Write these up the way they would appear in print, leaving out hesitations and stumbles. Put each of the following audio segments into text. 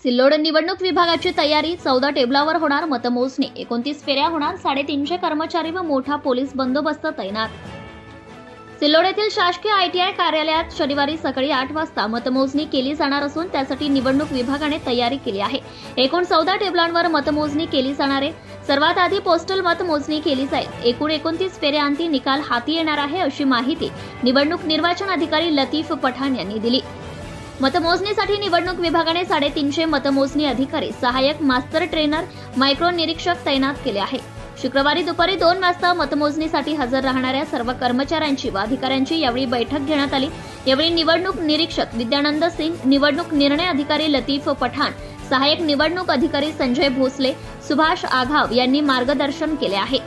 सिल्लोड निवडणूक विभागाची तयारी 14 टेबलावर होणार मतमोजणी 29 फेऱ्या होणार 350 कर्मचारी व मोठा पोलीस बंदोबस्त तैनात। सिल्लोड येथील शासकीय ITI कार्यालयात शनिवारी सकाळी 8 वाजता मतमोजणी केली जाणार असून त्यासाठी निवडणूक विभागाने तयारी केली आहे। एकूण 14 टेबलांवर मतमोजणी केली जाणार आहे। सर्वात आधी पोस्टल मतमोजणी केली जाईल। एकूण 29 फेऱ्यांती निकाल हाती येणार आहे अशी माहिती निवडणूक निर्वाचन अधिकारी लतीफ पठाण यांनी दिली। मतमोजणीसाठी निवडणूक विभागाने 350 मतमोजणी अधिकारी, सहाय्यक मास्तर ट्रेनर, मायक्रो निरीक्षक तैनात केले आहे। शुक्रवारी दुपारी 2 वाजता मतमोजणीसाठी हजर राहणाऱ्या सर्व कर्मचाऱ्यांची व अधिकाऱ्यांची यावेळी बैठक घेण्यात आली। यावेळी निवडणूक निरीक्षक विद्यानंद सिंग, निवडणूक निर्णय अधिकारी लतीफ पठाण, सहाय्यक निवडणूक अधिकारी संजय भोसले, सुभाष आघाव यांनी मार्गदर्शन केले आहे।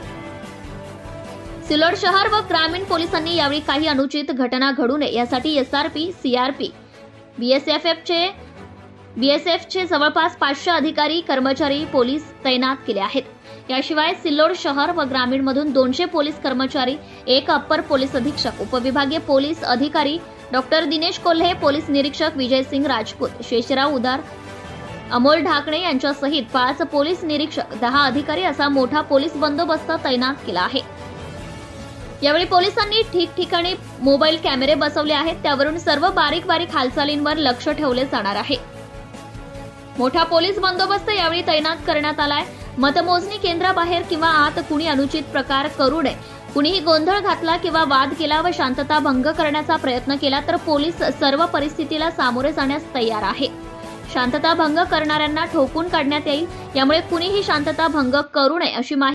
सिल्लोड शहर व ग्रामीण पोलिसांनी यावेळी काही अनुचित घटना घडू नये यासाठी SRP, CRP, BSFचे जवळपास 500 अधिकारी, कर्मचारी, पोलीस तैनात केले आहेत। याशिवाय सिल्लोड शहर व ग्रामीण मधून 200 पोलीस कर्मचारी, 1 अप्पर पोलीस अधीक्षक, उपविभागीय पोलीस अधिकारी डॉक्टर दिनेश कोल्हे, पोलीस निरीक्षक विजयसिंग राजपूत, शेषराव उदार, अमोल ढाकणे यांच्यासहित 5 पोलीस निरीक्षक, 10 अधिकारी असा मोठा पोलीस बंदोबस्त तैनात केला आहे। यावेळी पोलिसांनी ठिकठिकाणी मोबाईल कॅमेरे बसवले आहेत, त्यावरून सर्व बारीक हालचालींवर लक्ष ठेवले जाणार आहे। मोठा पोलीस बंदोबस्त यावेळी तैनात करण्यात आलाय। मतमोजणी केंद्राबाहेर किंवा आत कुणी अनुचित प्रकार करू नये। कुणीही गोंधळ घातला किंवा वाद केला व शांतता भंग करण्याचा प्रयत्न केला तर पोलीस सर्व परिस्थितीला सामोरे जाण्यास तयार आहे। शांतता भंग करणाऱ्यांना ठोकून काढण्यात येईल, यामुळे कुणीही शांतता भंग करू नये अशी माहिती